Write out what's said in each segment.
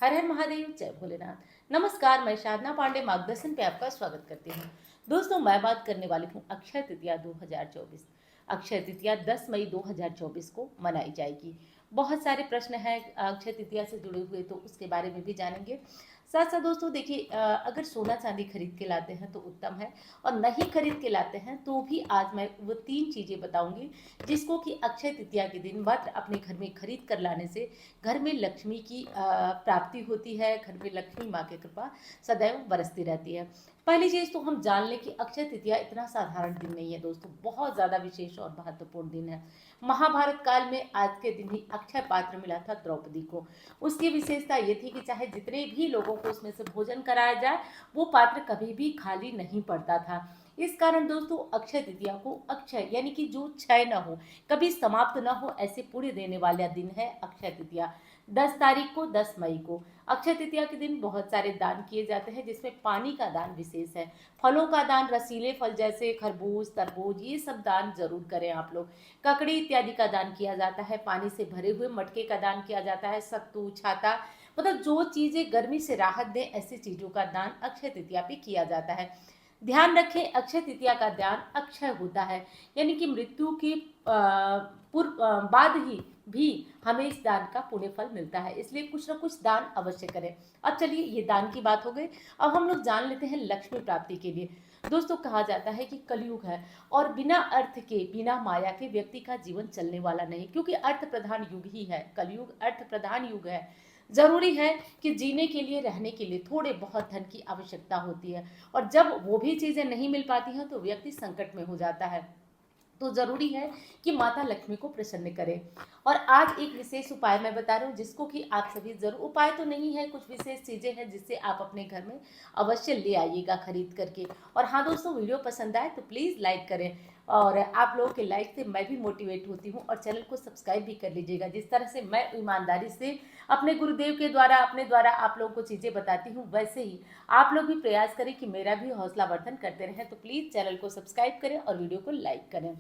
हर हर महादेव, जय भोलेनाथ। नमस्कार, मैं साधना पांडे मार्गदर्शन पे आपका स्वागत करती हूँ। दोस्तों, मैं बात करने वाली हूँ अक्षय तृतीया 2024। अक्षय तृतीया 10 मई 2024 को मनाई जाएगी। बहुत सारे प्रश्न हैं अक्षय तृतीया से जुड़े हुए, तो उसके बारे में भी जानेंगे। साथ साथ दोस्तों देखिए, अगर सोना चांदी खरीद के लाते हैं तो उत्तम है, और नहीं खरीद के लाते हैं तो भी आज मैं वो 3 चीज़ें बताऊंगी जिसको कि अक्षय तृतीया के दिन मात्र अपने घर में खरीद कर लाने से घर में लक्ष्मी की प्राप्ति होती है। घर में लक्ष्मी माँ की कृपा सदैव बरसती रहती है। पहली चीज तो हम जान लें कि अक्षय तृतीया इतना साधारण दिन नहीं है दोस्तों, बहुत ज्यादा विशेष और महत्वपूर्ण दिन है। महाभारत काल में आज के दिन ही अक्षय पात्र मिला था द्रौपदी को। उसकी विशेषता ये थी कि चाहे जितने भी लोगों को उसमें से भोजन कराया जाए, वो पात्र कभी भी खाली नहीं पड़ता था। इस कारण दोस्तों अक्षय तृतीया को अक्षय यानी कि जो क्षय न हो, कभी समाप्त न हो, ऐसे पुण्य देने वाला दिन है अक्षय तृतीया। 10 तारीख को, 10 मई को अक्षय तृतीया के दिन बहुत सारे दान किए जाते हैं, जिसमें पानी का दान विशेष है। फलों का दान, रसीले फल जैसे खरबूज, तरबूज, ये सब दान जरूर करें आप लोग। ककड़ी इत्यादि का दान किया जाता है। पानी से भरे हुए मटके का दान किया जाता है। सत्तू, छाता, मतलब जो चीजें गर्मी से राहत दें, ऐसी चीजों का दान अक्षय तृतीया पे किया जाता है। ध्यान रखें, अक्षय तृतीया का दान अक्षय होता है, यानी कि मृत्यु के पूर्व बाद ही भी हमें इस दान का पुण्य फल मिलता है, इसलिए कुछ ना कुछ दान अवश्य करें। अब चलिए, ये दान की बात हो गई। अब हम लोग जान लेते हैं लक्ष्मी प्राप्ति के लिए। दोस्तों, कहा जाता है कि कलयुग है और बिना अर्थ के, बिना माया के व्यक्ति का जीवन चलने वाला नहीं, क्योंकि अर्थ प्रधान युग ही है। कलयुग अर्थ प्रधान युग है। जरूरी है कि जीने के लिए, रहने के लिए थोड़े बहुत धन की आवश्यकता होती है, और जब वो भी चीजें नहीं मिल पाती हैं तो व्यक्ति संकट में हो जाता है। तो जरूरी है कि माता लक्ष्मी को प्रसन्न करें। और आज एक विशेष उपाय मैं बता रही हूँ, जिसको कि आप सभी जरूर, उपाय तो नहीं है, कुछ विशेष चीजें हैं जिससे आप अपने घर में अवश्य ले आइएगा खरीद करके। और हाँ दोस्तों, वीडियो पसंद आए तो प्लीज लाइक करें, और आप लोगों के लाइक से मैं भी मोटिवेट होती हूँ। और चैनल को सब्सक्राइब भी कर लीजिएगा। जिस तरह से मैं ईमानदारी से अपने गुरुदेव के द्वारा, अपने द्वारा आप लोगों को चीजें बताती हूँ, वैसे ही आप लोग भी प्रयास करें कि मेरा भी हौसला वर्धन करते रहें। तो प्लीज चैनल को सब्सक्राइब करें और वीडियो को लाइक करें।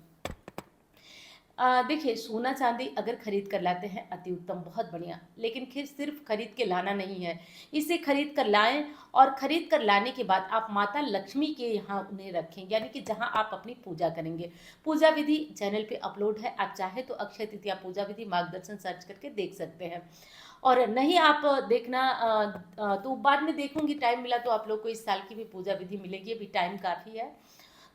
देखिए, सोना चांदी अगर खरीद कर लाते हैं अति उत्तम, बहुत बढ़िया, लेकिन फिर सिर्फ खरीद के लाना नहीं है। इसे खरीद कर लाएं, और खरीद कर लाने के बाद आप माता लक्ष्मी के यहाँ उन्हें रखें, यानी कि जहाँ आप अपनी पूजा करेंगे। पूजा विधि चैनल पे अपलोड है, आप चाहे तो अक्षय तृतीया पूजा विधि मार्गदर्शन सर्च करके देख सकते हैं। और नहीं आप देखना तो बाद में देखूंगी, टाइम मिला तो आप लोग को इस साल की भी पूजा विधि मिलेगी, अभी टाइम काफ़ी है।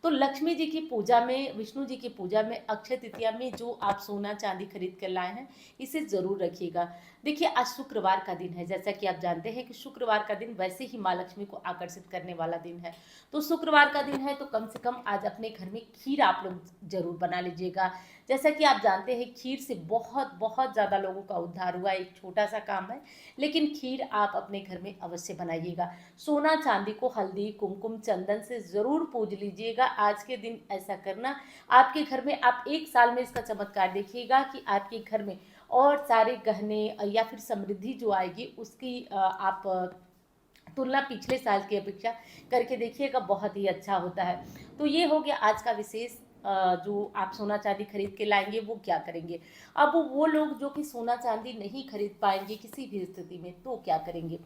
तो लक्ष्मी जी की पूजा में, विष्णु जी की पूजा में, अक्षय तृतीया में जो आप सोना चांदी खरीद कर लाए हैं, इसे जरूर रखिएगा। देखिए, आज शुक्रवार का दिन है, जैसा कि आप जानते हैं कि शुक्रवार का दिन वैसे ही माँ लक्ष्मी को आकर्षित करने वाला दिन है। तो शुक्रवार का दिन है, तो कम से कम आज अपने घर में खीर आप लोग जरूर बना लीजिएगा। जैसा कि आप जानते हैं, खीर से बहुत बहुत ज़्यादा लोगों का उद्धार हुआ। एक छोटा सा काम है, लेकिन खीर आप अपने घर में अवश्य बनाइएगा। सोना चांदी को हल्दी, कुमकुम, चंदन से जरूर पूज लीजिएगा। आज के दिन ऐसा करना, आपके घर में आप एक साल में इसका चमत्कार देखिएगा कि आपके घर में और सारे गहने या फिर समृद्धि जो आएगी, उसकी आप तुलना पिछले साल की अपेक्षा करके देखिएगा, बहुत ही अच्छा होता है। तो ये हो गया आज का विशेष। जो आप सोना चांदी खरीद के लाएंगे वो क्या करेंगे। अब वो लोग जो कि सोना चांदी नहीं खरीद पाएंगे किसी भी स्थिति में, तो क्या करेंगे।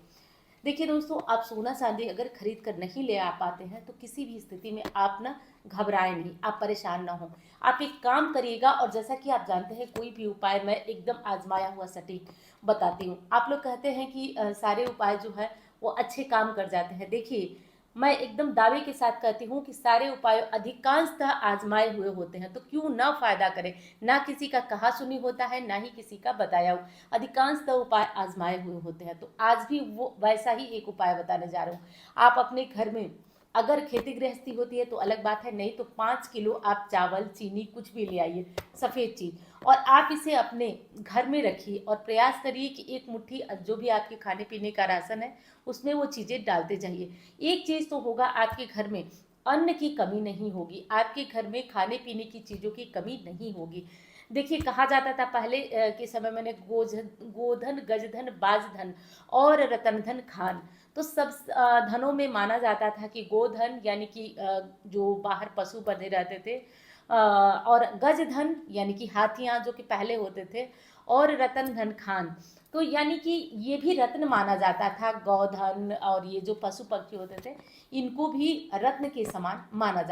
देखिए दोस्तों, आप सोना चांदी अगर खरीद कर नहीं ले आ पाते हैं तो किसी भी स्थिति में आप ना घबराएं नहीं, आप परेशान ना हो। आप एक काम करिएगा, और जैसा कि आप जानते हैं, कोई भी उपाय मैं एकदम आजमाया हुआ सटीक बताती हूँ। आप लोग कहते हैं कि सारे उपाय जो है वो अच्छे काम कर जाते हैं। देखिए, मैं एकदम दावे के साथ कहती हूँ कि सारे उपाय अधिकांशतः आजमाए हुए होते हैं, तो क्यों ना फायदा करें। ना किसी का कहा सुनी होता है, ना ही किसी का बताया हुआ, अधिकांशतः उपाय आजमाए हुए होते हैं। तो आज भी वो वैसा ही एक उपाय बताने जा रहा हूँ। आप अपने घर में अगर खेती गृहस्थी होती है तो अलग बात है, नहीं तो 5 किलो आप चावल, चीनी, कुछ भी ले आइए, सफ़ेद चीज़, और आप इसे अपने घर में रखिए, और प्रयास करिए कि एक मुट्ठी जो भी आपके खाने पीने का राशन है उसमें वो चीज़ें डालते जाइए। एक चीज़ तो होगा, आपके घर में अन्न की कमी नहीं होगी, आपके घर में खाने पीने की चीज़ों की कमी नहीं होगी। देखिए, कहा जाता था पहले के समय में, गोधन, गजधन, बाजधन और रतनधन खान। तो सब धनों में माना जाता था कि गोधन यानी कि जो बाहर पशु बंधे रहते थे, और गजधन यानी कि हाथियां जो कि पहले होते थे, और रतन धन खान तो यानी कि ये भी रत्न माना जाता था, गौधन और ये जो पशु पक्षी होते थे इनको भी रत्न के समान माना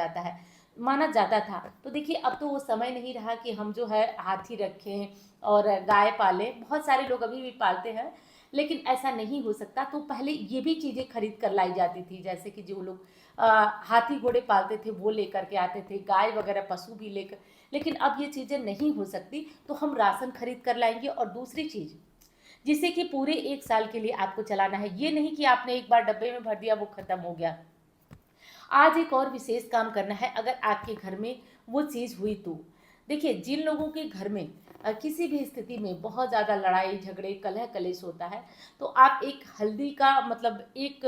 जाता था। तो देखिए अब तो वो समय नहीं रहा कि हम जो है हाथी रखें और गाय पालें, बहुत सारे लोग अभी भी पालते हैं, लेकिन ऐसा नहीं हो सकता। तो पहले ये भी चीज़ें खरीद कर लाई जाती थी, जैसे कि जो लोग हाथी घोड़े पालते थे वो लेकर के आते थे, गाय वगैरह पशु भी लेकर, लेकिन अब ये चीज़ें नहीं हो सकती। तो हम राशन खरीद कर लाएंगे। और दूसरी चीज़, जिससे कि पूरे 1 साल के लिए आपको चलाना है, ये नहीं कि आपने एक बार डब्बे में भर दिया वो खत्म हो गया। आज एक और विशेष काम करना है अगर आपके घर में वो चीज़ हुई तो। देखिए जिन लोगों के घर में किसी भी स्थिति में बहुत ज़्यादा लड़ाई झगड़े कलह कलेश होता है, तो आप एक हल्दी का मतलब एक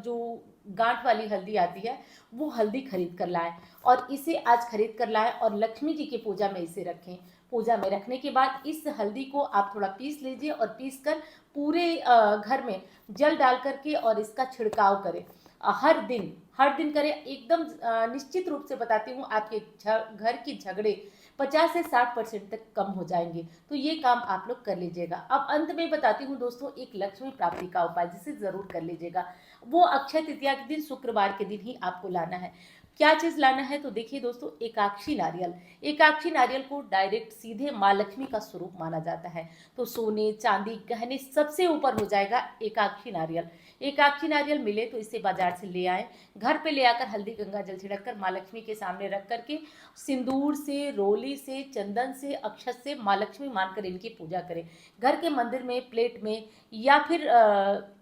जो गांठ वाली हल्दी आती है वो हल्दी खरीद कर लाएं, और इसे आज खरीद कर लाएं और लक्ष्मी जी की पूजा में इसे रखें। पूजा में रखने के बाद इस हल्दी को आप थोड़ा पीस लीजिए और पीस कर पूरे घर में जल डाल करके और इसका छिड़काव करें। हर दिन करें। एकदम निश्चित रूप से बताती हूँ आपके घर की झगड़े 50 से 60% तक कम हो जाएंगे। तो ये काम आप लोग कर लीजिएगा। अब अंत में बताती हूँ दोस्तों एक लक्ष्मी प्राप्ति का उपाय, जिसे जरूर कर लीजिएगा। वो अक्षय तृतीया के दिन, शुक्रवार के दिन ही आपको लाना है। क्या चीज लाना है? तो देखिए दोस्तों, एकाक्षी नारियल। एकाक्षी नारियल को डायरेक्ट सीधे माँ लक्ष्मी का स्वरूप माना जाता है। तो सोने चांदी गहने सबसे ऊपर हो जाएगा एकाक्षी नारियल। एकाक्षी नारियल मिले तो इसे बाजार से ले आए, घर पे ले आकर हल्दी गंगा जल छिड़क कर माँ लक्ष्मी के सामने रख करके सिंदूर से, रोली से, चंदन से, अक्षत से माँ लक्ष्मी मानकर इनकी पूजा करें। घर के मंदिर में, प्लेट में या फिर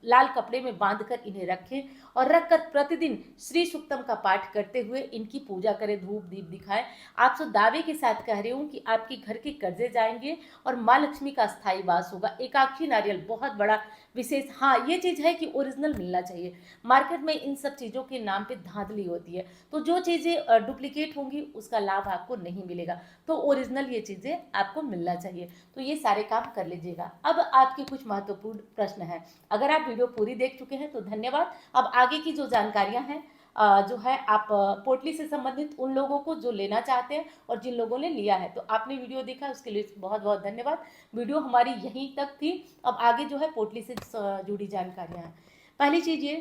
लाल कपड़े में बांध कर इन्हें रखें और रखकर प्रतिदिन श्री सुक्तम का पाठ करते हुए इनकी पूजा करें, धूप दीप दिखाएं। आप तो दावे के साथ कह रही हूँ कि आपके घर के कर्जे जाएंगे और माँ लक्ष्मी का स्थायी वास होगा। एकाक्षी नारियल बहुत बड़ा विशेष। हाँ, ये चीज़ है कि ओरिजिनल मिलना चाहिए। मार्केट में इन सब चीज़ों के नाम पे धांधली होती है, तो जो चीज़ें डुप्लीकेट होंगी उसका लाभ आपको नहीं मिलेगा। तो ओरिजिनल ये चीज़ें आपको मिलना चाहिए। तो ये सारे काम कर लीजिएगा। अब आपके कुछ महत्वपूर्ण प्रश्न हैं। अगर आप वीडियो पूरी देख चुके हैं तो धन्यवाद। अब आगे की जो जानकारियां हैं जो है आप पोटली से संबंधित उन लोगों को जो लेना चाहते हैं और जिन लोगों ने लिया है, तो आपने वीडियो देखा उसके लिए बहुत बहुत धन्यवाद। वीडियो हमारी यहीं तक थी। अब आगे जो है पोटली से जुड़ी जानकारियां हैं। पहली चीज़ ये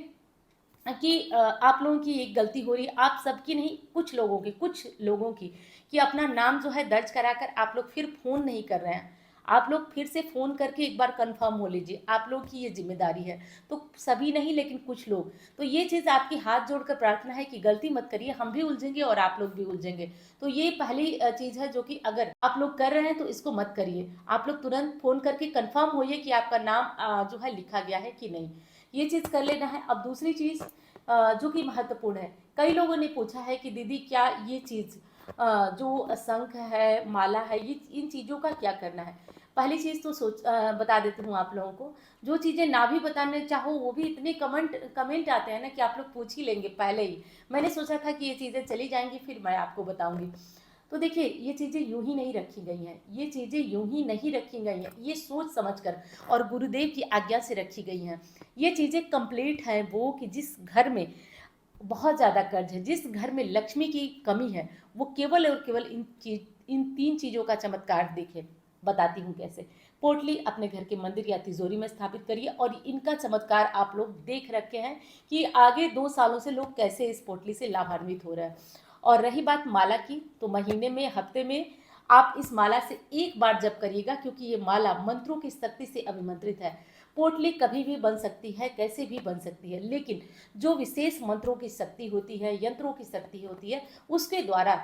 कि आप लोगों की एक गलती हो रही है, आप सबकी नहीं, कुछ लोगों की, कि अपना नाम जो है दर्ज कराकर आप लोग फिर फ़ोन नहीं कर रहे हैं। आप लोग फिर से फ़ोन करके एक बार कंफर्म हो लीजिए, आप लोग की ये जिम्मेदारी है। तो सभी नहीं लेकिन कुछ लोग, तो ये चीज़ आपकी हाथ जोड़कर प्रार्थना है कि गलती मत करिए, हम भी उलझेंगे और आप लोग भी उलझेंगे। तो ये पहली चीज़ है जो कि अगर आप लोग कर रहे हैं तो इसको मत करिए। आप लोग तुरंत फ़ोन करके कंफर्म होइए कि आपका नाम जो है लिखा गया है कि नहीं, ये चीज़ कर लेना है। अब दूसरी चीज़ जो कि महत्वपूर्ण है, कई लोगों ने पूछा है कि दीदी क्या ये चीज़ जो शंख है, माला है, ये इन चीज़ों का क्या करना है। पहली चीज़ तो बता देती हूँ आप लोगों को। जो चीज़ें ना भी बताने चाहो वो भी इतने कमेंट आते हैं ना कि आप लोग पूछ ही लेंगे पहले ही। मैंने सोचा था कि ये चीज़ें चली जाएंगी फिर मैं आपको बताऊंगी। तो देखिए ये चीज़ें यूं ही नहीं रखी गई हैं, ये चीज़ें यूं ही नहीं रखी गई हैं, ये सोच समझकर और गुरुदेव की आज्ञा से रखी गई हैं। ये चीज़ें कंप्लीट है वो कि जिस घर में बहुत ज़्यादा कर्ज है, जिस घर में लक्ष्मी की कमी है, वो केवल और केवल इन 3 चीज़ों का चमत्कार देखे। बताती हूँ कैसे। पोटली अपने घर के मंदिर या तिजोरी में स्थापित करिए और इनका चमत्कार आप लोग देख रखे हैं कि आगे 2 सालों से लोग कैसे इस पोटली से लाभान्वित हो रहे हैं। और रही बात माला की, तो महीने में, हफ्ते में आप इस माला से एक बार जप करिएगा, क्योंकि ये माला मंत्रों की शक्ति से अभिमंत्रित है। पोटली कभी भी बन सकती है, कैसे भी बन सकती है, लेकिन जो विशेष मंत्रों की शक्ति होती है, यंत्रों की शक्ति होती है, उसके द्वारा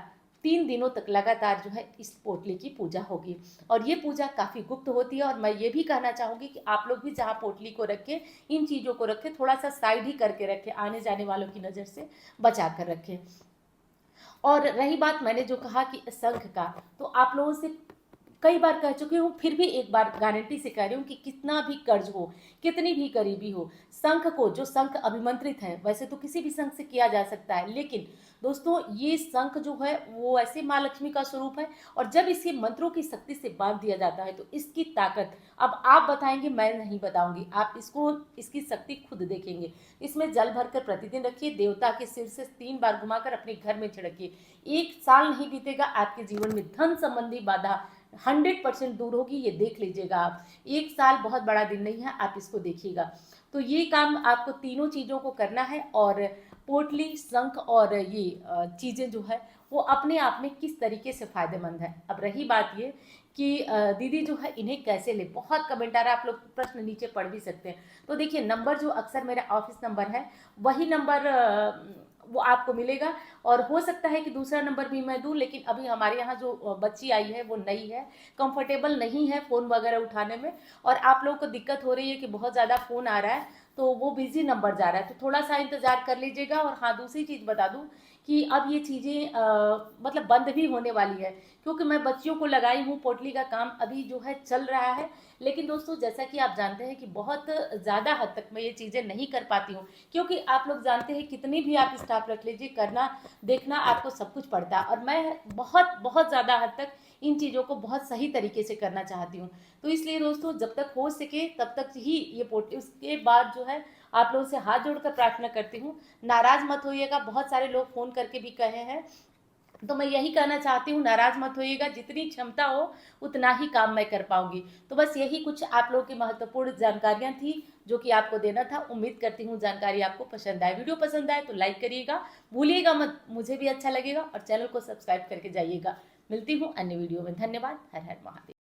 3 दिनों तक लगातार जो है इस पोटली की पूजा होगी। और ये पूजा काफ़ी गुप्त होती है। और मैं ये भी कहना चाहूँगी कि आप लोग भी जहाँ पोटली को रखें, इन चीज़ों को रखें, थोड़ा सा साइड ही करके रखें, आने जाने वालों की नज़र से बचा कर रखें। और रही बात मैंने जो कहा कि शंख का, तो आप लोगों से कई बार कह चुकी हूँ, फिर भी एक बार गारंटी से कह रही हूँ कि कितना भी कर्ज हो, कितनी भी गरीबी हो, शंख को, जो शंख अभिमंत्रित है, वैसे तो किसी भी शंख से किया जा सकता है, लेकिन दोस्तों ये शंख जो है वो ऐसे माँ लक्ष्मी का स्वरूप है। और जब इसे मंत्रों की शक्ति से बांध दिया जाता है तो इसकी ताकत अब आप बताएंगे, मैं नहीं बताऊंगी, आप इसकी शक्ति खुद देखेंगे। इसमें जल भरकर प्रतिदिन रखिए, देवता के सिर से 3 बार घुमाकर अपने घर में छिड़किए। 1 साल नहीं बीतेगा आपके जीवन में धन संबंधी बाधा 100% दूर होगी, ये देख लीजिएगा आप। 1 साल बहुत बड़ा दिन नहीं है, आप इसको देखिएगा। तो ये काम आपको तीनों चीज़ों को करना है, और पोटली, शंख और ये चीज़ें जो है वो अपने आप में किस तरीके से फ़ायदेमंद है। अब रही बात ये कि दीदी जो है इन्हें कैसे ले, बहुत कमेंट आ रहा है, आप लोग प्रश्न नीचे पढ़ भी सकते हैं। तो देखिए, नंबर जो अक्सर मेरा ऑफिस नंबर है वही नंबर वो आपको मिलेगा, और हो सकता है कि दूसरा नंबर भी मैं दूं, लेकिन अभी हमारे यहाँ जो बच्ची आई है वो नई है, कंफर्टेबल नहीं है फ़ोन वगैरह उठाने में, और आप लोगों को दिक्कत हो रही है कि बहुत ज़्यादा फ़ोन आ रहा है, तो वो बिजी नंबर जा रहा है, तो थोड़ा सा इंतज़ार कर लीजिएगा। और हाँ, दूसरी चीज़ बता दूं कि अब ये चीज़ें मतलब बंद भी होने वाली है, क्योंकि मैं बच्चियों को लगाई हूँ, पोटली का काम अभी जो है चल रहा है। लेकिन दोस्तों, जैसा कि आप जानते हैं कि बहुत ज़्यादा हद तक मैं ये चीज़ें नहीं कर पाती हूँ, क्योंकि आप लोग जानते हैं कितनी भी आप स्टाफ रख लीजिए, करना देखना आपको सब कुछ पड़ता है, और मैं बहुत बहुत ज़्यादा हद तक इन चीज़ों को बहुत सही तरीके से करना चाहती हूँ। तो इसलिए दोस्तों, जब तक हो सके तब तक ही ये पोटली, उसके बाद जो है आप लोगों से हाथ जोड़कर प्रार्थना करती हूँ, नाराज़ मत होइएगा। बहुत सारे लोग फ़ोन करके भी कहे हैं, तो मैं यही कहना चाहती हूँ, नाराज मत होइएगा, जितनी क्षमता हो उतना ही काम मैं कर पाऊंगी। तो बस यही कुछ आप लोगों की महत्वपूर्ण जानकारियां थी जो कि आपको देना था। उम्मीद करती हूँ जानकारी आपको पसंद आए। वीडियो पसंद आए तो लाइक करिएगा, भूलिएगा मत, मुझे भी अच्छा लगेगा, और चैनल को सब्सक्राइब करके जाइएगा। मिलती हूँ अन्य वीडियो में। धन्यवाद। हर हर महादेव।